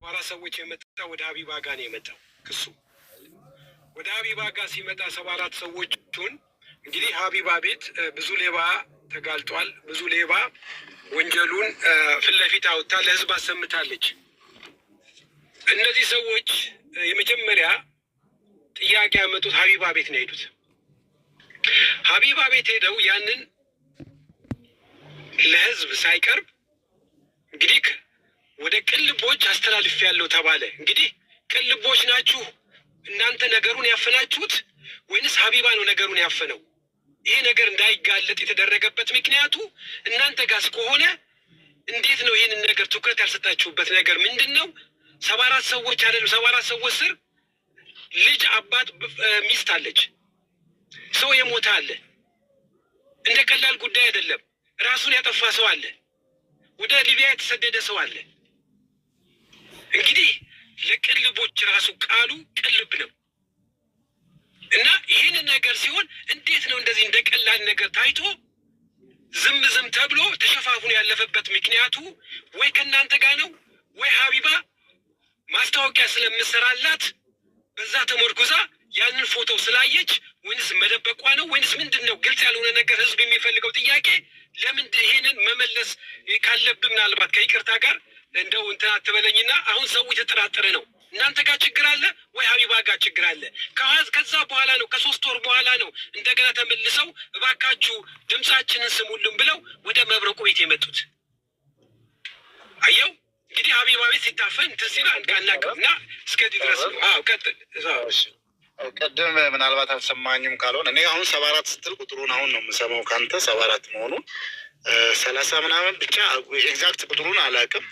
አራት ሰዎች የመጣው ወደ ሀቢባ ጋር ነው የመጣው ክሱ። ወደ ሀቢባ ጋር ሲመጣ 74 ሰዎቹን እንግዲህ ሀቢባ ቤት ብዙ ሌባ ተጋልጧል። ብዙ ሌባ ወንጀሉን ፊት ለፊት አውጥታ ለህዝብ አሰምታለች። እነዚህ ሰዎች የመጀመሪያ ጥያቄ ያመጡት ሀቢባ ቤት ነው የሄዱት። ሀቢባ ቤት ሄደው ያንን ለህዝብ ሳይቀርብ እንግዲህ ወደ ቅልቦች አስተላልፍ ያለው ተባለ። እንግዲህ ቅልቦች ናችሁ እናንተ ነገሩን ያፈናችሁት ወይንስ ሀቢባ ነው ነገሩን ያፈነው? ይሄ ነገር እንዳይጋለጥ የተደረገበት ምክንያቱ እናንተ ጋር ከሆነ እንዴት ነው ይህንን ነገር ትኩረት ያልሰጣችሁበት ነገር ምንድን ነው? 74 ሰዎች አይደለም፣ 74 ሰዎች ስር ልጅ፣ አባት፣ ሚስት አለች፣ ሰው የሞተ አለ። እንደ ቀላል ጉዳይ አይደለም። ራሱን ያጠፋ ሰው አለ፣ ወደ ሊቢያ የተሰደደ ሰው አለ። እንግዲህ ለቅልቦች ራሱ ቃሉ ቅልብ ነው እና ይህንን ነገር ሲሆን እንዴት ነው እንደዚህ እንደ ቀላል ነገር ታይቶ ዝም ተብሎ ተሸፋፍኖ ያለፈበት ምክንያቱ ወይ ከእናንተ ጋር ነው ወይ ሀቢባ ማስታወቂያ ስለምሰራላት በዛ ተሞርኩዛ ያንን ፎቶ ስላየች ወይንስ መደበቋ ነው ወይንስ ምንድን ነው? ግልጽ ያልሆነ ነገር ህዝብ የሚፈልገው ጥያቄ ለምን ይሄንን መመለስ ካለብን ምናልባት ከይቅርታ ጋር እንደው እንትን አትበለኝና አሁን ሰው የተጠራጠረ ነው። እናንተ ጋር ችግር አለ ወይ ሀቢባ ጋር ችግር አለ? ከዛ በኋላ ነው ከ3 ወር በኋላ ነው እንደገና ተመልሰው እባካችሁ ድምፃችንን ስሙልን ብለው ወደ መብረቁ ቤት የመጡት። አየው እንግዲህ ሀቢባ ቤት ሲታፈን ትሲና አንቃናቀምና እስከዚህ ድረስ ነው። ቀጥል። ቀደም ምናልባት አልሰማኝም ካልሆነ እኔ አሁን 74 ስትል ቁጥሩን አሁን ነው የምሰማው ካንተ 74 መሆኑን 30 ምናምን ብቻ ኤግዛክት ቁጥሩን አላውቅም።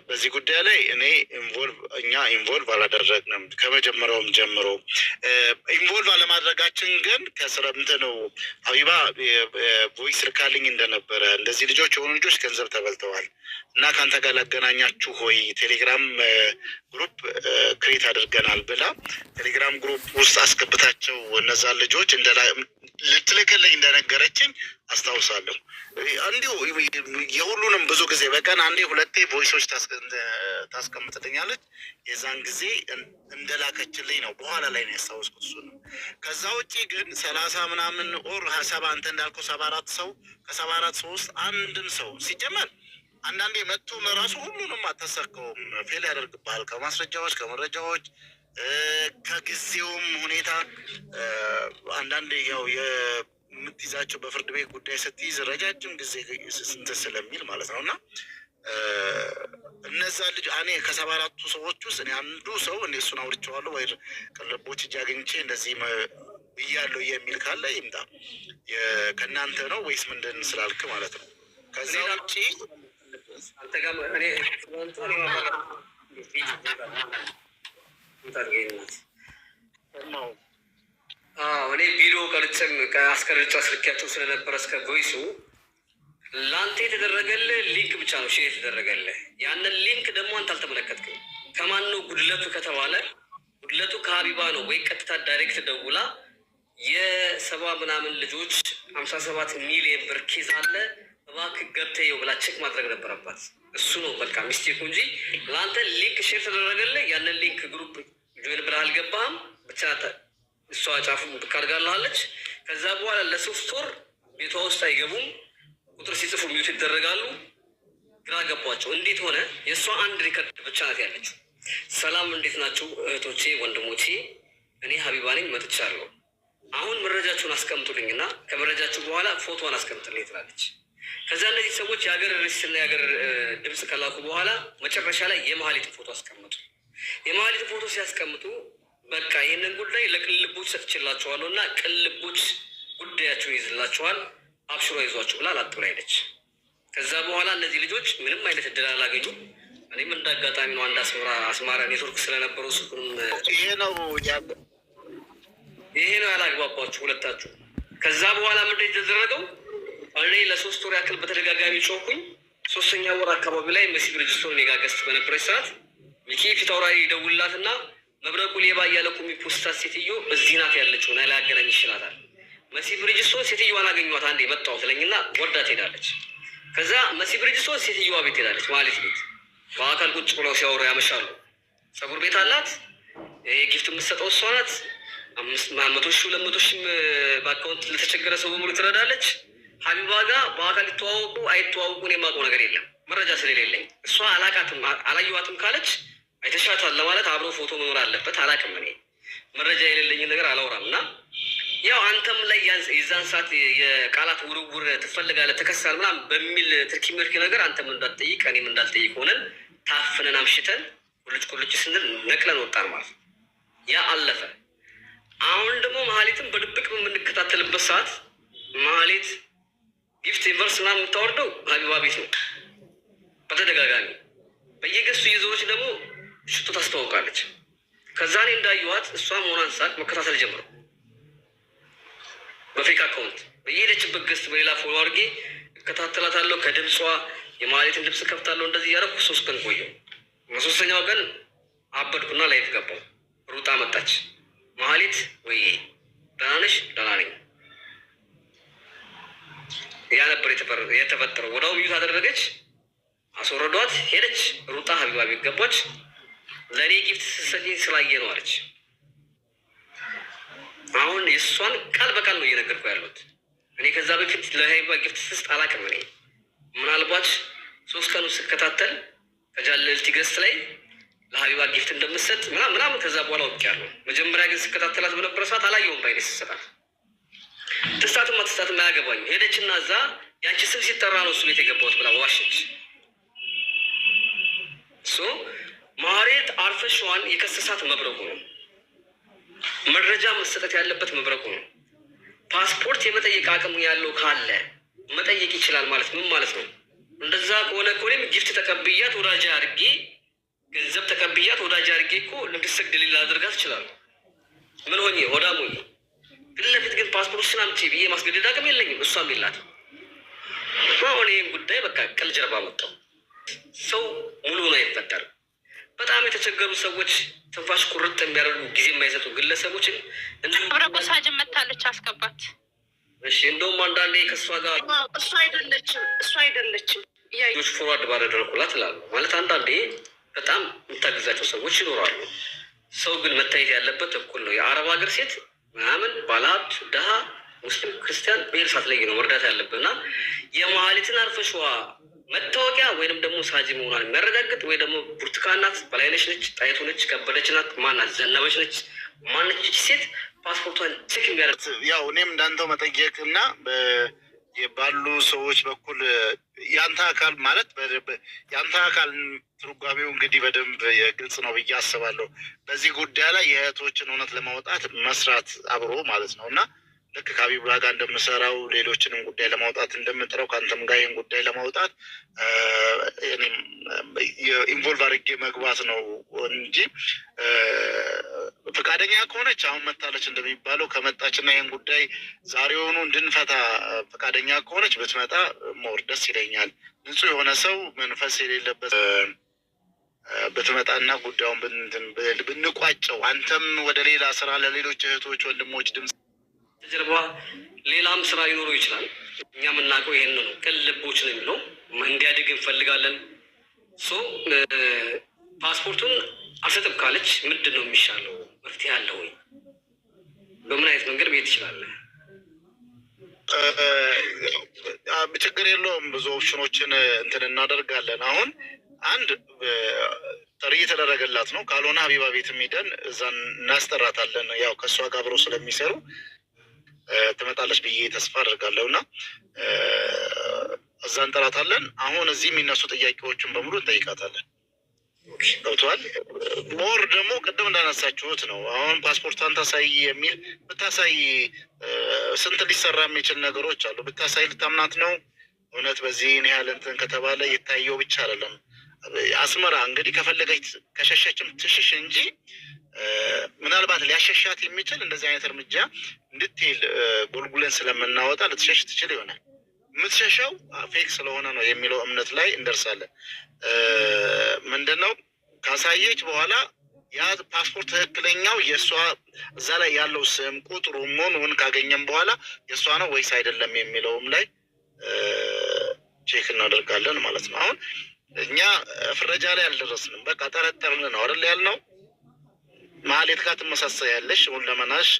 በዚህ ጉዳይ ላይ እኛ ኢንቮልቭ አላደረግንም ከመጀመሪያውም ጀምሮ። ኢንቮልቭ አለማድረጋችን ግን ከስረምት ነው። ሀቢባ ቮይስ ልካልኝ እንደነበረ እንደዚህ ልጆች የሆኑ ልጆች ገንዘብ ተበልተዋል እና ከአንተ ጋር ላገናኛችሁ ሆይ ቴሌግራም ግሩፕ ክሬት አድርገናል ብላ ቴሌግራም ግሩፕ ውስጥ አስገብታቸው እነዛን ልጆች ልትልክልኝ እንደነገረችኝ አስታውሳለሁ። እንዲሁ የሁሉንም ብዙ ጊዜ በቀን 1-2 ቮይሶች ታስቀምጥልኛለች። የዛን ጊዜ እንደላከችልኝ ነው በኋላ ላይ ነው ያስታወስኩት። እሱ ነው። ከዛ ውጭ ግን 30 ምናምን ኦር 70 አንተ እንዳልከው 74 ሰው ከ74 ሰው ውስጥ አንድም ሰው ሲጀመር አንዳንዴ መጥቶ ለራሱ ሁሉንም አታሳካውም። ፌል ያደርግብሃል ከማስረጃዎች ከመረጃዎች ከጊዜውም ሁኔታ አንዳንዴ ያው የምትይዛቸው በፍርድ ቤት ጉዳይ ስትይዝ ረጃጅም ጊዜ ስንት ስለሚል ማለት ነው። እና እነዛ ልጅ እኔ ከ74ቱ ሰዎች ውስጥ እኔ አንዱ ሰው እኔ እሱን አውርቼዋለሁ ወይ ቅልቦች እጅ አግኝቼ እንደዚህ ብያለሁ የሚል ካለ ይምጣ። ከእናንተ ነው ወይስ ምንድን ስላልክ ማለት ነው። ከዛ ውጭ አንተ ጋር እኔ እኔ ቪዲዮ ቀርጬም አስቀርጬ አስልኬያቸው ስለነበረ እስከ ቮይሱ ለአንተ የተደረገልህ ሊንክ ብቻ ነው ሼር የተደረገልህ። ያንን ሊንክ ደግሞ አንተ አልተመለከትክም። ከማን ነው ጉድለቱ ከተባለ ጉድለቱ ከሀቢባ ነው ወይ ቀጥታ ዳይሬክት ደውላ የ70 ምናምን ልጆች 57 ሚሊዮን ብር ኬዝ አለ እባክህ ገብተህ ይኸው ብላ ቼክ ማድረግ ነበረባት። እሱ ነው በቃ ሚስቴኩ እንጂ ለአንተ ሊንክ ሼር ተደረገልህ። ያንን ሊንክ ግሩፕ ጆይን ብለህ አልገባህም። ብቻ እሷ ጫፉን ብካርጋለች። ከዛ በኋላ ለ3 ወር ቤቷ ውስጥ አይገቡም። ቁጥር ሲጽፉ ሚውት ይደረጋሉ። ግራ ገባቸው። እንዴት ሆነ? የእሷ አንድ ሪከርድ ብቻ ናት ያለችው። ሰላም እንዴት ናችሁ እህቶቼ ወንድሞቼ፣ እኔ ሀቢባ ነኝ መጥቻለሁ። አሁን መረጃችሁን አስቀምጡልኝና ከመረጃችሁ በኋላ ፎቶዋን አስቀምጡልኝ ትላለች። ከዛ እነዚህ ሰዎች የሀገር ርዕስና የሀገር ድምፅ ከላኩ በኋላ መጨረሻ ላይ የመሀሊት ፎቶ አስቀምጡ። የመሀሊት ፎቶ ሲያስቀምጡ በቃ ይህንን ጉዳይ ለቅልቦች ሰጥችላቸዋለሁ እና ቅልቦች ጉዳያቸውን ይዝላቸዋል፣ አብሽሮ ይዟቸው ብላ ላጥብላ ሄደች። ከዛ በኋላ እነዚህ ልጆች ምንም አይነት እድል አላገኙ። እኔም እንደ አጋጣሚ ነው አንድ አስማራ ኔትወርክ ስለነበረው ሱቁንም ይሄ ነው ያላግባባችሁ ሁለታችሁ። ከዛ በኋላ ምንድን የተደረገው እኔ ለ3 ወር ያክል በተደጋጋሚ ጮኩኝ። 3ኛ ወር አካባቢ ላይ መሲ ብርጅስቶን እኔ ጋር ገስት በነበረች ሰዓት ሚኪ ፊት አውራሪ ደውላትና መብረቁ ሌባ እያለ እኮ የሚፖስታት ሴትዮ እዚህ ናት ያለችው ና ላገናኝ ይችላታል። መሲ ብርጅስቶን ሴትዮዋን አገኘኋት አንዴ መጣሁ ትለኝና ወርዳ ትሄዳለች። ከዛ መሲ ብርጅስቶን ሴትዮዋ ቤት ሄዳለች ማለት ቤት። በአካል ቁጭ ብለው ሲያወሩ ያመሻሉ። ፀጉር ቤት አላት። ይሄ ጊፍት የምትሰጠው እሷ ናት። 500 ሺህ 200 ሺህ በአካውንት ለተቸገረ ሰው በሙሉ ትረዳለች። ሀቢባ ጋር በአካል ይተዋወቁ አይተዋወቁ እኔ የማውቀው ነገር የለም መረጃ ስለሌለኝ። እሷ አላቃትም አላየዋትም ካለች አይተሻታል ለማለት አብሮ ፎቶ መኖር አለበት። አላቅም እኔ መረጃ የሌለኝ ነገር አላወራም። እና ያው አንተም ላይ የዛን ሰዓት የቃላት ውርውር ትፈልጋለህ ተከሳል ምናምን በሚል ትርኪ ምርኪ ነገር አንተም እንዳትጠይቅ እኔም እንዳልጠይቅ ሆነን ታፍነን አምሽተን ቁልጭ ስንል ነቅለን ወጣን ማለት ነው። ያ አለፈ። አሁን ደግሞ መሀሌትን በድብቅ በምንከታተልበት ሰዓት መሀሌት ጊፍት ዩኒቨርስ ምናምን የምታወርደው ሀቢባ ቤት ነው። በተደጋጋሚ በየገሱ የዞሮች ደግሞ ሽቶ ታስተዋውቃለች። ከዛ እኔ እንዳየኋት እሷ መሆኗን ሳቅ መከታተል ጀምረው በፌክ አካውንት በየሄደችበት ገስት በሌላ ፎሎ አድርጌ እከታተላታለሁ። ከድምጿ የመሀሌትን ልብስ ከፍታለሁ። እንደዚህ እያደረኩ 3 ቀን ቆየሁ። በ3ኛው ቀን አበድኩና ላይፍ ገባሁ። ሩጣ መጣች። መሀሌት ወይ ደህና ነሽ? ደህና ነኝ። ያ ነበር የተፈጠረው። ወዲያው ሚዩት አደረገች፣ አስወረዷት፣ ሄደች። ሩጣ ሀቢባ ቤት ገባች። ለእኔ ጊፍት ስትሰጪኝ ስላየ ነው አለች። አሁን የእሷን ቃል በቃል ነው እየነገርኩ ያሉት። እኔ ከዛ በፊት ለሀቢባ ጊፍት ስስጥ አላውቅም። እኔ ምናልባት 3 ቀኑ ስከታተል ከጃለልቲ ገስት ላይ ለሀቢባ ጊፍት እንደምትሰጥ ምናምን ከዛ በኋላ ወጥቻለሁ። መጀመሪያ ግን ስከታተላት በነበረ ሰዓት አላየውም። ባይኔ ስሰጣት ትስታትም አትስታትም አያገባኝም። ሄደችና እዛ ያንቺ ስም ሲጠራ ነው እሱ ቤት የገባሁት ብላ ዋሸች። መሀሌት አርፈሽዋን የከሰሳት መብረቁ ነው። መረጃ መሰጠት ያለበት መብረቁ ነው። ፓስፖርት የመጠየቅ አቅሙ ያለው ካለ መጠየቅ ይችላል ማለት ምን ማለት ነው? እንደዛ ከሆነ እኔም ጊፍት ተቀብያት ወዳጅ አድርጌ ገንዘብ ተቀብያት ወዳጅ አድርጌ እኮ እንድትሰግድ ሌላ አድርጋት ይችላል። ምን ሆኜ ወዳም ሆኜ ፊት ለፊት ግን ፓስፖርት አምጪ ብዬ ማስገደድ አቅም የለኝም። እሷም የላትም። አሁን ይህም ጉዳይ በቃ ቀል ጀርባ መጣው። ሰው ሙሉ ነው አይፈጠርም። በጣም የተቸገሩ ሰዎች ትንፋሽ ቁርጥ የሚያደርጉ ጊዜ የማይሰጡ ግለሰቦችን ብረቆሳጅን መታለች አስገባት። እሺ እንደውም አንዳንዴ ከእሷ ጋር እሱ አይደለችም ዮች ፎርዋርድ ባደረኩላት እላሉ። ማለት አንዳንዴ በጣም የምታግዛቸው ሰዎች ይኖራሉ። ሰው ግን መታየት ያለበት እኩል ነው። የአረብ ሀገር ሴት ምናምን ባለሀብት፣ ድሃ፣ ሙስሊም፣ ክርስቲያን ብሔር ሳትለይ ነው መርዳት ያለብህ እና የመሀሌትን አርፈሽዋ መታወቂያ ወይንም ደግሞ ሳጂ መሆኗን የሚያረጋግጥ ወይ ደግሞ ብርቱካን ናት፣ በላይነሽ ነች፣ ጣይቱ ነች፣ ከበደች ናት፣ ማናት፣ ዘነበች ነች፣ ማነች ሴት ፓስፖርቷን ቼክ የሚያደርግ ያው እኔም እንዳንተው መጠየቅ እና ባሉ ሰዎች በኩል ያንተ አካል ማለት ያንተ አካል ትርጓሜው እንግዲህ በደንብ ግልጽ ነው ብዬ አስባለሁ። በዚህ ጉዳይ ላይ የእህቶችን እውነት ለማውጣት መስራት አብሮ ማለት ነው እና ልክ ከሀቢባ ጋር እንደምሰራው ሌሎችንም ጉዳይ ለማውጣት እንደምጥረው ከአንተም ጋር ይህን ጉዳይ ለማውጣት እኔም ኢንቮልቭ አድርጌ መግባት ነው እንጂ ፈቃደኛ ከሆነች አሁን መታለች እንደሚባለው ከመጣችና ይህን ጉዳይ ዛሬውኑ እንድንፈታ ፈቃደኛ ከሆነች ብትመጣ ሞር ደስ ይለኛል። ንጹሕ የሆነ ሰው መንፈስ የሌለበት ብትመጣና ጉዳዩን ብንቋጨው፣ አንተም ወደ ሌላ ስራ ለሌሎች እህቶች ወንድሞች ድምፅ ጀርባ ሌላም ስራ ሊኖረው ይችላል። እኛ የምናውቀው ይሄን ነው። ቅን ልቦች ነው የሚለው እንዲያድግ እንፈልጋለን። ፓስፖርቱን አልሰጥም ካለች ምንድን ነው የሚሻለው? መፍትሄ አለ ወይ? በምን አይነት መንገድ መሄድ ትችላለህ? ችግር የለውም። ብዙ ኦፕሽኖችን እንትን እናደርጋለን። አሁን አንድ ጥሪ የተደረገላት ነው። ካልሆነ ሀቢባ ቤት ሄደን እዛን እናስጠራታለን። ያው ከእሷ ጋር አብረው ስለሚሰሩ ትመጣለች ብዬ ተስፋ አድርጋለሁ እና እዛ እንጠራታለን። አሁን እዚህ የሚነሱ ጥያቄዎችን በሙሉ እንጠይቃታለን። ገብተዋል። ሞር ደግሞ ቅድም እንዳነሳችሁት ነው። አሁን ፓስፖርቷን ታሳይ የሚል ብታሳይ ስንት ሊሰራ የሚችል ነገሮች አሉ። ብታሳይ ልታምናት ነው። እውነት በዚህን ያህል እንትን ከተባለ የታየው ብቻ አይደለም። አስመራ እንግዲህ ከፈለገች ከሸሸችም ትሽሽ እንጂ ምናልባት ሊያሸሻት የሚችል እንደዚህ አይነት እርምጃ እንድትል ጎልጉለን ስለምናወጣ ልትሸሽ ትችል ይሆናል። የምትሸሸው ፌክ ስለሆነ ነው የሚለው እምነት ላይ እንደርሳለን። ምንድነው ካሳየች በኋላ ያ ፓስፖርት ትክክለኛው የእሷ እዛ ላይ ያለው ስም ቁጥሩ መሆኑን ካገኘም በኋላ የእሷ ነው ወይስ አይደለም የሚለውም ላይ ቼክ እናደርጋለን ማለት ነው። አሁን እኛ ፍረጃ ላይ አልደረስንም። በቃ ጠረጠርን ነው አይደል ያልነው። ማህሌት ጋር ትመሳሰያለሽ። ሁን ለመናሽ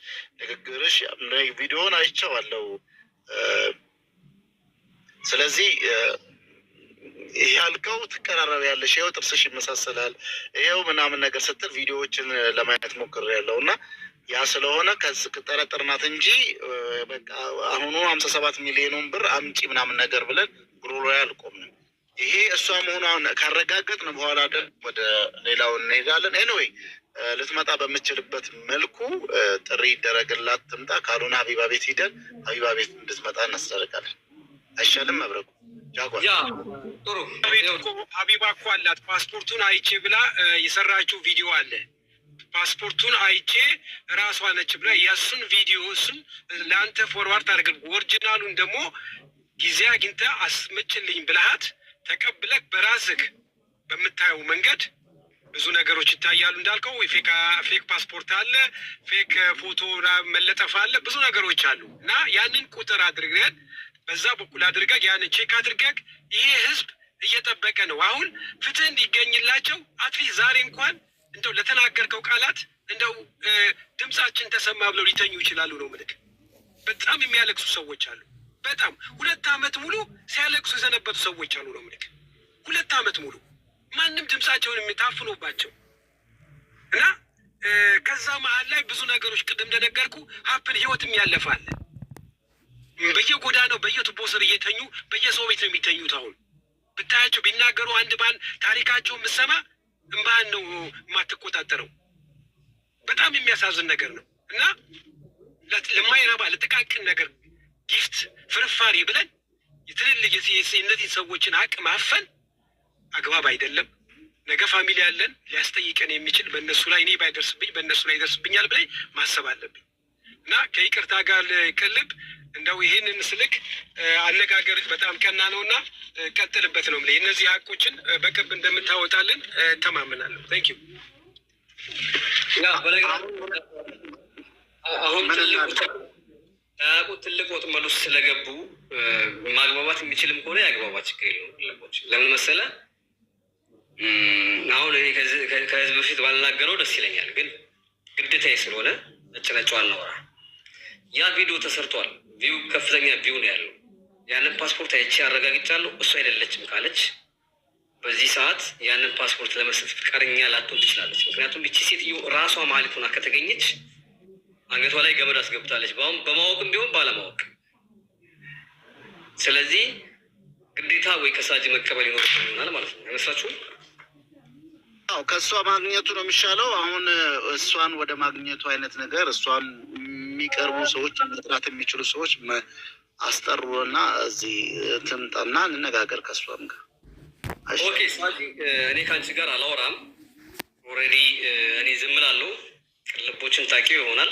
ንግግርሽ ቪዲዮውን አይቼዋለሁ። ስለዚህ ይሄ ያልከው ትቀራረብ ያለሽ ይኸው ጥርስሽ ይመሳሰላል ይኸው ምናምን ነገር ስትል ቪዲዮዎችን ለማየት ሞክሬያለሁ እና ያ ስለሆነ ጠረጠርናት እንጂ በቃ አሁኑ 57 ሚሊዮኑን ብር አምጪ ምናምን ነገር ብለን ጉሮሮ አልቆምንም። ይሄ እሷ መሆኗን ካረጋገጥን በኋላ ወደ ሌላው እንሄዳለን። ኤኒዌይ ልትመጣ በምችልበት መልኩ ጥሪ ይደረግላት ትምጣ። ካልሆነ ሀቢባ ቤት ሂደን ሀቢባ ቤት እንድትመጣ እናስደርጋለን። አይሻልም? መብረቁ ጃጓር ጥሩ። ሀቢባ እኮ አላት ፓስፖርቱን አይቼ ብላ የሰራችው ቪዲዮ አለ። ፓስፖርቱን አይቼ ራሷ ነች ብላ ያሱን ቪዲዮ እሱን ለአንተ ፎርዋርድ አድርገን ኦሪጂናሉን ደግሞ ጊዜ አግኝተህ አስመጭልኝ ብልሃት ተቀብለህ በራስህ በምታየው መንገድ ብዙ ነገሮች ይታያሉ። እንዳልከው ፌክ ፓስፖርት አለ፣ ፌክ ፎቶ መለጠፍ አለ፣ ብዙ ነገሮች አሉ እና ያንን ቁጥር አድርገን በዛ በኩል አድርገህ ያንን ቼክ አድርገህ ይሄ ህዝብ እየጠበቀ ነው አሁን ፍትህ እንዲገኝላቸው አትሊስት ዛሬ እንኳን እንደው ለተናገርከው ቃላት እንደው ድምጻችን ተሰማ ብለው ሊተኙ ይችላሉ ነው ምልክ። በጣም የሚያለቅሱ ሰዎች አሉ። በጣም 2 ዓመት ሙሉ ሲያለቅሱ የሰነበቱ ሰዎች አሉ ነው ምልክ። 2 ዓመት ሙሉ ማንም ድምጻቸውን የሚታፍኑባቸው እና ከዛ መሀል ላይ ብዙ ነገሮች ቅድም እንደነገርኩ ሀፕን ህይወትም ያለፋል። በየጎዳናው በየቱቦ ስር እየተኙ በየሰው ቤት ነው የሚተኙት። አሁን ብታያቸው ቢናገሩ አንድ ባን ታሪካቸው የምሰማ እምባህን ነው የማትቆጣጠረው። በጣም የሚያሳዝን ነገር ነው እና ለማይረባ ለጥቃቅን ነገር ጊፍት ፍርፋሪ ብለን የትልልቅ እነዚህ ሰዎችን አቅም አፈን አግባብ አይደለም። ነገ ፋሚሊ ያለን ሊያስጠይቀን የሚችል በእነሱ ላይ እኔ ባይደርስብኝ በእነሱ ላይ ይደርስብኛል ብላይ ማሰብ አለብኝ እና ከይቅርታ ጋር ቅልብ እንደው ይህንን ስልክ አነጋገርህ በጣም ቀና ነው እና ቀጥልበት ነው የምልህ። እነዚህ ሀቆችን በቅርብ እንደምታወጣልን ተማምናለሁ። ታንክ ዩ። አሁን ትልቅ ወጥመድ ውስጥ ስለገቡ ማግባባት የሚችልም ከሆነ ያግባባት፣ ችግር የለውም። ለምን መሰለህ አሁን እኔ ከህዝብ በፊት ባልናገረው ደስ ይለኛል፣ ግን ግዴታዬ ስለሆነ ነጭ ነጭዋን እናውራ። ያ ቪዲዮ ተሰርቷል። ቪው ከፍተኛ ቪው ነው ያለው። ያንን ፓስፖርት አይቼ አረጋግጫለሁ። እሱ አይደለችም ካለች በዚህ ሰዓት ያንን ፓስፖርት ለመስጠት ፍቃደኛ ላትሆን ትችላለች። ምክንያቱም ይቺ ሴትዮ ራሷ ማለት ሆና ከተገኘች አንገቷ ላይ ገመድ አስገብታለች፣ በማወቅም ቢሆን ባለማወቅ። ስለዚህ ግዴታ ወይ ከሳጅ መቀበል ይኖርብናል ማለት ነው። አይመስላችሁም? አዎ፣ ከእሷ ማግኘቱ ነው የሚሻለው። አሁን እሷን ወደ ማግኘቱ አይነት ነገር እሷን የሚቀርቡ ሰዎች መጥራት የሚችሉ ሰዎች አስጠሩና እዚህ ትምጣና እንነጋገር ከእሷም ጋር። ኦኬ ሳጂ፣ እኔ ከአንቺ ጋር አላወራም። ኦልሬዲ እኔ ዝም እላለሁ። ቅልቦችን ታውቂው ይሆናል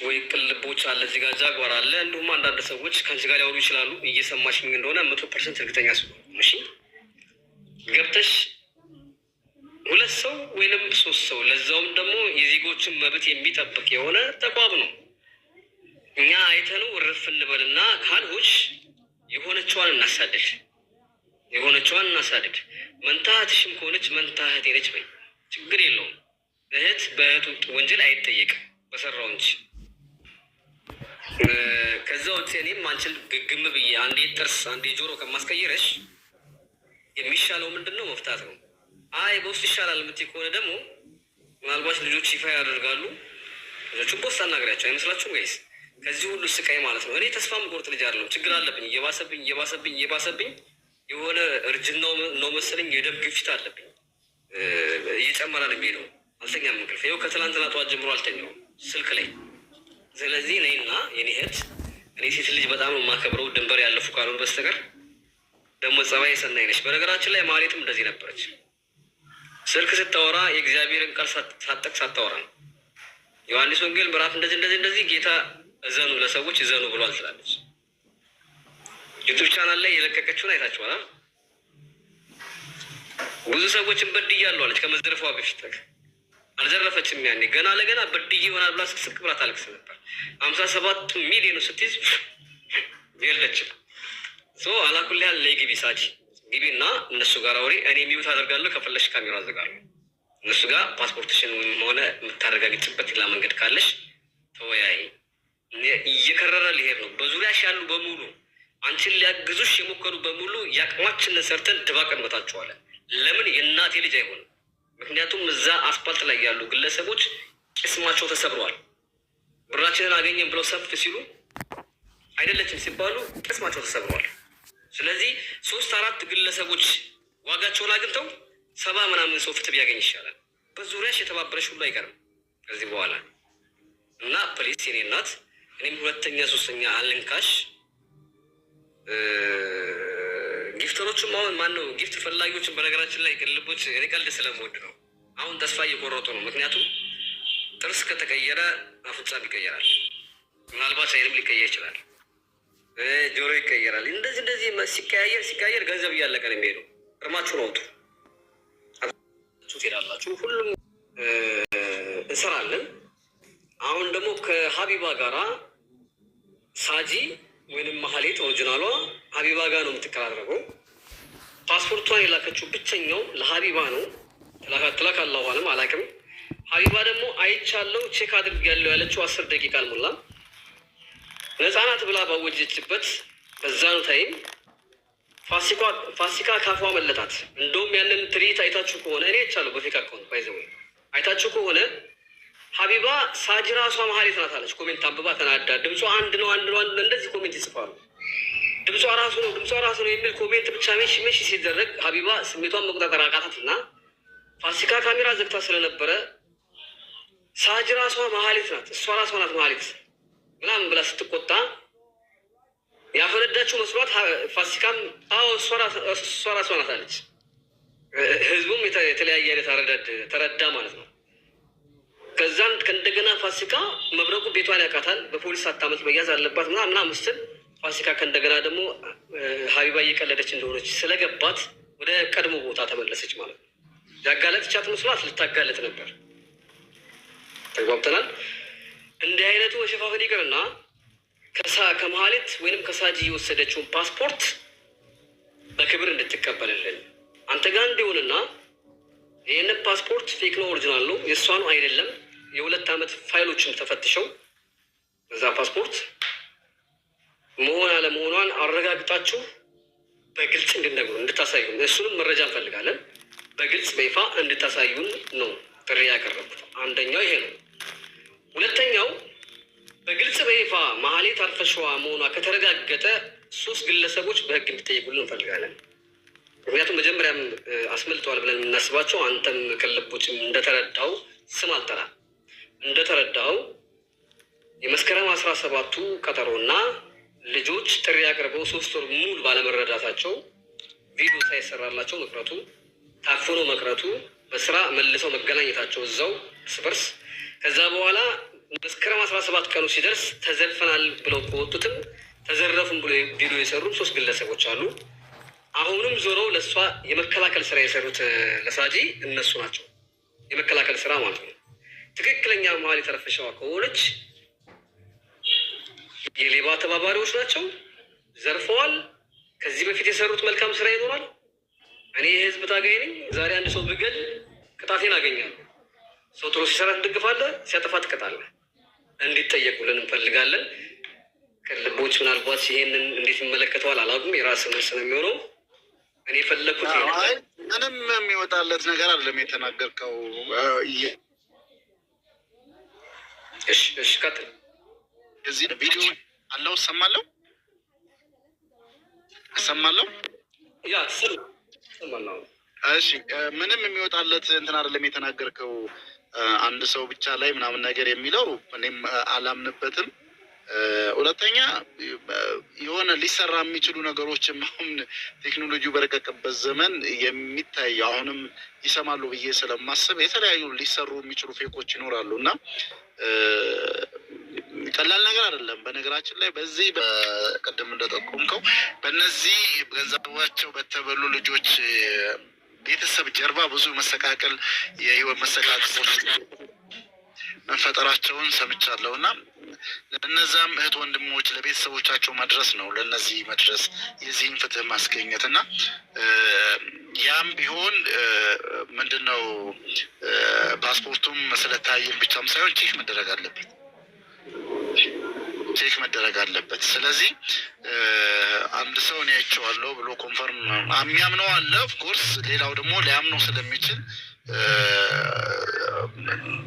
ወይ? ቅልቦች አለ እዚህ ጋር ጃጓር አለ፣ እንዲሁም አንዳንድ ሰዎች ከአንቺ ጋር ሊያወሩ ይችላሉ። እየሰማሽኝ እንደሆነ 100% እርግጠኛ ስለሆንኩ እሺ፣ ገብተሽ 2 ሰው ወይንም 3 ሰው ለዛውም ደግሞ የዜጎችን መብት የሚጠብቅ የሆነ ተቋም ነው። እኛ አይተኑ እርፍ እንበልና ካልሆች የሆነችዋን እናሳድድ፣ የሆነችዋን እናሳድድ። መንታ እህትሽም ከሆነች መንታ እህቴ ነች በይ፣ ችግር የለውም። እህት በእህቱ ወንጀል አይጠየቅም በሰራው እንጂ። ከዛ ውጭ እኔም አንቺን ግግም ብዬ አንዴ ጥርስ አንዴ ጆሮ ከማስቀይረሽ የሚሻለው ምንድን ነው? መፍታት ነው። አይ በውስጥ ይሻላል የምትይ ከሆነ ደግሞ ምናልባት ልጆች ይፋ ያደርጋሉ። ልጆቹን ቦስት አናግሪያቸው። አይመስላችሁም ጋይስ? ከዚህ ሁሉ ስቃይ ማለት ነው። እኔ ተስፋ የምቆርጥ ልጅ አይደለም። ችግር አለብኝ፣ እየባሰብኝ የሆነ እርጅናው ነው መሰለኝ የደም ግፊት አለብኝ፣ እየጨመረ ነው የሚሄደው። አልተኛም እንቅልፍ። ይኸው ከትላንትና ጠዋት ጀምሮ አልተኛውም ስልክ ላይ። ስለዚህ ነይና የኔ እህት፣ እኔ ሴት ልጅ በጣም ነው የማከብረው ድንበር ያለፉ ካልሆነ በስተቀር። ደግሞ ጸባይ ሰናይ ነች። በነገራችን ላይ ማለትም እንደዚህ ነበረች። ስልክ ስታወራ የእግዚአብሔርን ቃል ሳጠቅስ አታወራ ነው። ዮሐንስ ወንጌል ምዕራፍ እንደዚህ ጌታ እዘኑ ለሰዎች እዘኑ ብሏል ትላለች። ዩቱብ ቻናል ላይ የለቀቀችውን አይታችኋል። ብዙ ሰዎችን በድያለሁ አለች። ከመዘረፏ በፊት አልዘረፈችም። ያኔ ገና ለገና በድዬ ይሆናል ብላ ስቅስቅ ብላ ታለቅስ ነበር። 57 ሚሊዮን ስትይዝ የለችም። አላኩል ያህል ላይ ግቢ ሳጂ ግቢና እነሱ ጋር አውሪ። እኔ ሚዩት አደርጋለሁ፣ ከፈለሽ ካሜራ አዘጋለሁ። እነሱ ጋር ፓስፖርትሽን ሆነ የምታረጋግጭበት ሌላ መንገድ ካለሽ ተወያይ። እየከረረ ሊሄድ ነው። በዙሪያሽ ያሉ በሙሉ አንቺን ሊያግዙሽ የሞከሩ በሙሉ የአቅማችንን ሰርተን ድባቅ እንመታቸዋለን። ለምን የእናቴ ልጅ አይሆንም? ምክንያቱም እዛ አስፓልት ላይ ያሉ ግለሰቦች ቅስማቸው ተሰብረዋል። ብራችንን አገኘን ብለው ሰፍ ሲሉ አይደለችም ሲባሉ ቅስማቸው ተሰብረዋል። ስለዚህ 3-4 ግለሰቦች ዋጋቸውን አግኝተው 70 ምናምን ሰው ፍትህ ቢያገኝ ይሻላል። በዙሪያሽ የተባበረሽ ሁሉ አይቀርም ከዚህ በኋላ እና ፕሊስ የኔ እናት፣ እኔም 2ኛ 3ኛ አልንካሽ። ጊፍተሮቹም አሁን ማነው ጊፍት ፈላጊዎችን በነገራችን ላይ ቅልቦች እኔ ቀልድ ስለምወድ ነው። አሁን ተስፋ እየቆረጡ ነው። ምክንያቱም ጥርስ ከተቀየረ አፍንጫም ይቀየራል። ምናልባት አይንም ሊቀየር ይችላል። ጆሮ ይቀየራል። እንደዚህ ሲቀያየር ገንዘብ እያለቀ ነው የሚሄደው። እርማችሁን አውጡ ትሄዳላችሁ። ሁሉም እንሰራለን። አሁን ደግሞ ከሀቢባ ጋራ ሳጂ ወይንም ማህሌት ኦሪጂናሏ ሀቢባ ጋር ነው የምትቀራረበው። ፓስፖርቷን የላከችው ብቸኛው ለሀቢባ ነው። ትላካላሁ አለም አላውቅም። ሀቢባ ደግሞ አይቻለው ቼክ አድርጌያለሁ ያለችው 10 ደቂቃ አልሞላም። ነፃናት ብላ ባወጀችበት በዛኑ ታይም ፋሲካ ካፏ መለጣት። እንደውም ያንን ትርኢት አይታችሁ ከሆነ እኔ አይቻለሁ በፌክ አካውንት ባይዘው አይታችሁ ከሆነ ሀቢባ ሳጂ ራሷ መሀሌት ናት አለች። ኮሜንት አንብባ ተናዳ ድምጿ አንድ ነው እንደዚህ ኮሜንት ይጽፋሉ። ድምጿ ራሱ ነው የሚል ኮሜንት ብቻ ሜሽ ሲደረግ ሀቢባ ስሜቷን መቆጣጠር አቃታት እና ፋሲካ ካሜራ ዘግታ ስለነበረ ሳጂ ራሷ መሀሌት ናት፣ እሷ ራሷ ናት መሀሌት ምናምን ብላ ስትቆጣ ያፈነዳችው መስሏት ፋሲካም እሷ ራሷ ናት አለች። ህዝቡም የተለያየ አይነት ተረዳ ማለት ነው። ከዛም ከእንደገና ፋሲካ መብረቁ ቤቷን ያውቃታል፣ በፖሊስ ሳታመልጥ መያዝ አለባት ምናምን ስትል ፋሲካ ከእንደገና ደግሞ ሀቢባ እየቀለደች እንደሆነች ስለገባት ወደ ቀድሞ ቦታ ተመለሰች ማለት ነው። ያጋለጥቻት መስሏት ልታጋለጥ ነበር። ተግባብተናል። እንዲህ አይነቱ መሸፋፈን ይቅርና ከመሀሌት ወይንም ከሳጂ የወሰደችውን ፓስፖርት በክብር እንድትቀበልልን አንተ ጋር እንዲሆንና ይህንን ፓስፖርት ፌክ ነው ኦሪጂናል ነው የእሷ ነው አይደለም፣ የ2 ዓመት ፋይሎችም ተፈትሸው እዛ ፓስፖርት መሆን አለመሆኗን አረጋግጣችሁ በግልጽ እንድነግሩን እንድታሳዩን፣ እሱንም መረጃ እንፈልጋለን። በግልጽ በይፋ እንድታሳዩን ነው ጥሪ ያቀረቡት። አንደኛው ይሄ ነው። ሁለተኛው በግልጽ በይፋ ማህሌት አልፈሸዋ መሆኗ ከተረጋገጠ 3 ግለሰቦች በህግ እንዲጠየቁልን እንፈልጋለን። ምክንያቱም መጀመሪያም አስመልጠዋል ብለን የምናስባቸው አንተም ከልቦችም እንደተረዳው ስም አልጠራ እንደተረዳው የመስከረም 17ቱ ቀጠሮና ልጆች ጥሪ አቅርበው 3 ወር ሙሉ ባለመረዳታቸው ቪዲዮ ሳይሰራላቸው መቅረቱ፣ ታፍኖ መቅረቱ፣ በስራ መልሰው መገናኘታቸው እዛው እርስ በርስ ከዛ በኋላ መስከረም 17 ቀኑ ሲደርስ ተዘርፈናል ብለው ከወጡትም ተዘረፉም ብሎ ቪዲዮ የሰሩ 3 ግለሰቦች አሉ። አሁንም ዞረው ለእሷ የመከላከል ስራ የሰሩት ለሳጂ እነሱ ናቸው። የመከላከል ስራ ማለት ነው። ትክክለኛ መሀሌት አልፈሸዋ ከሆነች የሌባ ተባባሪዎች ናቸው፣ ዘርፈዋል። ከዚህ በፊት የሰሩት መልካም ስራ ይኖራል። እኔ የህዝብ ታጋይ ነኝ። ዛሬ አንድ ሰው ብገል ቅጣቴን አገኛለሁ። ሰው ጥሩ ሲሰራ ትደግፋለህ፣ ሲያጠፋ ትቀጣለህ። እንዲጠየቁልን እንፈልጋለን። ከልቦች ምናልባት ይሄንን እንዴት ይመለከተዋል አላውቅም። የራስ መልስ ነው የሚሆነው። እኔ የፈለግኩት ምንም የሚወጣለት ነገር አይደለም የተናገርከው። እሺ ቀጥል። እዚህ ቪዲዮ አለው እሰማለሁ ያ እሰማለሁ። እሺ ምንም የሚወጣለት እንትን አይደለም የተናገርከው። አንድ ሰው ብቻ ላይ ምናምን ነገር የሚለው እኔም አላምንበትም። ሁለተኛ የሆነ ሊሰራ የሚችሉ ነገሮችም አሁን ቴክኖሎጂው በረቀቀበት ዘመን የሚታይ አሁንም ይሰማሉ ብዬ ስለማስብ የተለያዩ ሊሰሩ የሚችሉ ፌኮች ይኖራሉ እና ቀላል ነገር አይደለም። በነገራችን ላይ በዚህ በቅድም እንደጠቆምከው በእነዚህ ገንዘባቸው በተበሉ ልጆች ቤተሰብ ጀርባ ብዙ መሰቃቀል፣ የህይወት መሰቃቀል መፈጠራቸውን ሰምቻለሁ እና ለእነዛም እህት ወንድሞች ለቤተሰቦቻቸው መድረስ ነው ለእነዚህ መድረስ የዚህን ፍትህ ማስገኘት እና ያም ቢሆን ምንድነው ፓስፖርቱም ስለታየም ብቻም ሳይሆን ቼክ መደረግ አለበት። ስለዚህ አንድ ሰው እኔ አይቼዋለሁ ብሎ ኮንፈርም የሚያምነው አለ ኦፍኮርስ፣ ሌላው ደግሞ ሊያምነው ስለሚችል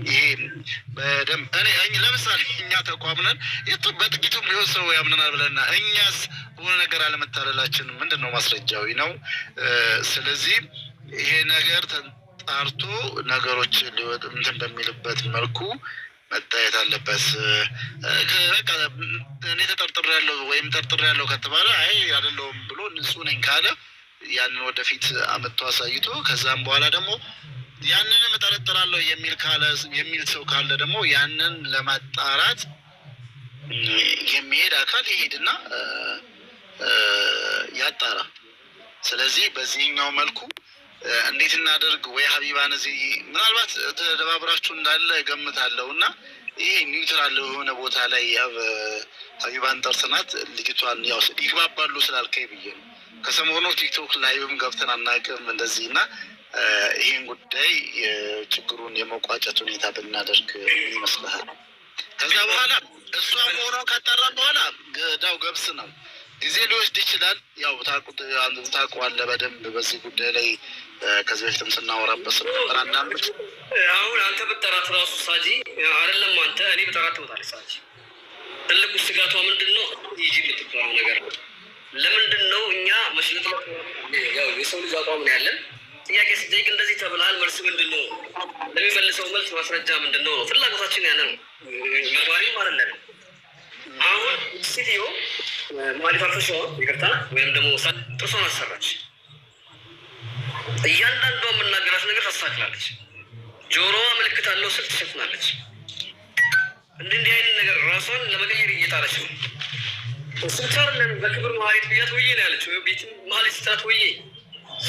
ይሄ በደንብ እኔ ለምሳሌ እኛ ተቋም ነን በጥቂቱም ቢሆን ሰው ያምነናል ብለና እኛስ በሆነ ነገር አለመታለላችን ምንድን ነው ማስረጃዊ ነው። ስለዚህ ይሄ ነገር ተጣርቶ ነገሮች ሊወጥ እንትን በሚልበት መልኩ መታየት አለበት። በቃ እኔ ተጠርጥሬያለሁ ወይም ጠርጥሬያለሁ ከተባለ አይ አይደለሁም ብሎ ንጹህ ነኝ ካለ ያንን ወደፊት አመጥቶ አሳይቶ ከዛም በኋላ ደግሞ ያንን እጠረጥራለሁ የሚል ሰው ካለ ደግሞ ያንን ለማጣራት የሚሄድ አካል ይሄድና ያጣራ። ስለዚህ በዚህኛው መልኩ እንዴት እናደርግ? ወይ ሀቢባን እዚህ ምናልባት ተደባብራችሁ እንዳለ እገምታለሁ እና ይሄ ኒውትራል የሆነ ቦታ ላይ ሀቢባን ጠርሰናት ልጅቷን ያው ይግባባሉ ስላልከኝ ብዬ ነው። ከሰሞኑ ቲክቶክ ላይቭም ገብተን አናውቅም እንደዚህ እና ይህን ጉዳይ ችግሩን የመቋጨት ሁኔታ ብናደርግ ይመስልሃል? ከዛ በኋላ እሷ ሆኖ ከጠራ በኋላ ገዳው ገብስ ነው። ጊዜ ሊወስድ ይችላል። ያው ታውቀዋለህ በደንብ በዚህ ጉዳይ ላይ ከዚህ በፊትም ስናወራበት ነበር። አንዳንዶች አሁን አንተ ብጠራት ራሱ ሳጂ አይደለም አንተ እኔ ብጠራት ትመጣለች ሳጂ። ትልቁ ስጋቷ ምንድን ነው? ይጂ የምትባለው ነገር ነው። ለምንድን ነው እኛ መሽለጥ ያው የሰው ልጅ አቋም ነው ያለን። ጥያቄ ስጠይቅ እንደዚህ ተብለሃል፣ መልስ ምንድን ነው? ለሚመልሰው መልስ ማስረጃ ምንድን ነው? ፍላጎታችን ያለ ነው። መርማሪም አይደለም። አሁን ሴትዮ ማሊፋፈሻ ይቅርታ ወይም ደግሞ ጥርሷን አሰራች። እያንዳንዷ የምናገራት ነገር ታስተካክላለች። ጆሮዋ ምልክት አለው ስል ትሸፍናለች። እንዲህ አይነት ነገር ራሷን ለመቀየር እየጣረች ነው። ስልቻለን በክብር መሀሌት ብያት ወዬ ነው ያለች። ቤት መሀሌት ስታት ወዬ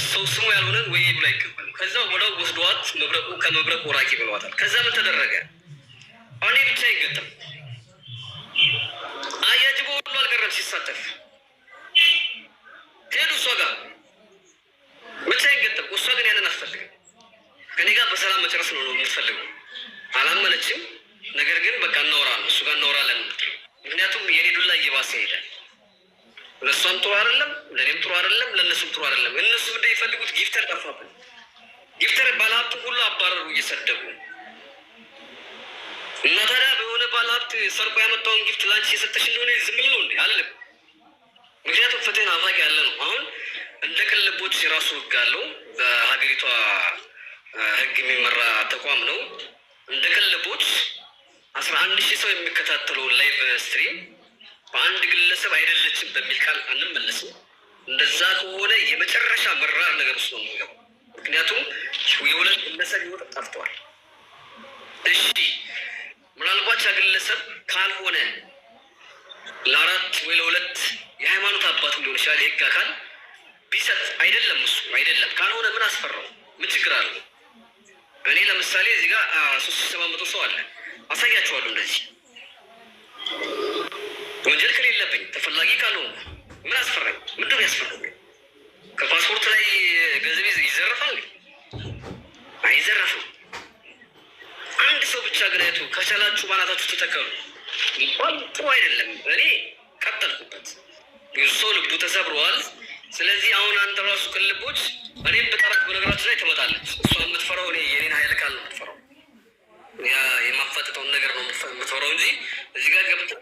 ሰው ስሙ ያልሆነን ወዬ ብሎ አይገባል። ከዛ ወደው ወስደዋት መብረቁ ከመብረቁ ወራቂ ብለዋታል። ከዛ ምን ተደረገ? እኔ ብቻ ይገጠም አያጅቦ ሁሉ አልቀረም ሲሳተፍ ሄዱ እሷ ጋር ብቻ ይገጠም። እሷ ግን ያንን አትፈልግም። ከኔ ጋር በሰላም መጨረስ ነው የምትፈልገው። አላመነችም። ነገር ግን በቃ እናወራ ነው እሱ ጋር እናወራለን። ምክንያቱም የኔ ዱላ እየባሰ ይሄዳል። ለእሷም ጥሩ አይደለም፣ ለእኔም ጥሩ አይደለም፣ ለእነሱም ጥሩ አይደለም። እነሱ ምንድን የፈልጉት ጊፍተር ጠፋብን። ጊፍተር ባለሀብቱ ሁሉ አባረሩ እየሰደቡ እና ታዲያ በሆነ ባለሀብት ሰርቆ ያመጣውን ጊፍት ላንቺ የሰጠሽ እንደሆነ ዝም ብሎ እንዴ አለም። ምክንያቱም ፍትህን አፋቂ ያለ ነው። አሁን እንደ ቅልቦች የራሱ ህግ አለው። በሀገሪቷ ህግ የሚመራ ተቋም ነው። እንደ ቅልቦች 11,000 ሰው የሚከታተለው ላይቭ ስትሪም በአንድ ግለሰብ አይደለችም በሚል ቃል አንመለስም። እንደዛ ከሆነ የመጨረሻ መራር ነገር ውስጥ ነው የሚገባው። ምክንያቱም የሁለት ግለሰብ ህይወት ጠፍተዋል። እሺ ምናልባት ያ ግለሰብ ካልሆነ ለአራት ወይ ለሁለት የሃይማኖት አባት ሊሆን ይችላል የህግ አካል ቢሰጥ አይደለም እሱ አይደለም ካልሆነ ምን አስፈራው? ምን ችግር አለው? እኔ ለምሳሌ እዚህ ጋር 3700 ሰው አለ አሳያችኋለሁ። እንደዚህ ወንጀል ከሌለብኝ ተፈላጊ ካልሆንኩ ምን አስፈራኝ? ምንድን ነው ያስፈራኝ? ከፓስፖርት ላይ ገንዘብ ይዘረፋል? አይዘረፍም። አንድ ሰው ብቻ ግን አይቱ ከቻላችሁ ባናታችሁ ተተከሉ ይባል ጥሩ አይደለም። እኔ ቀጠልኩበት። ሰው ልቡ ተሰብረዋል። ስለዚህ አሁን አንተ ራሱ ቅልቦች እኔም በጠራት በነገራችን ላይ ትመጣለች። እሷ የምትፈራው እኔ የኔን ሀይል ካል ነው የምትፈራው። ያ የማፋጠጠውን ነገር ነው የምትፈራው እንጂ እዚህ ጋር ገብተህ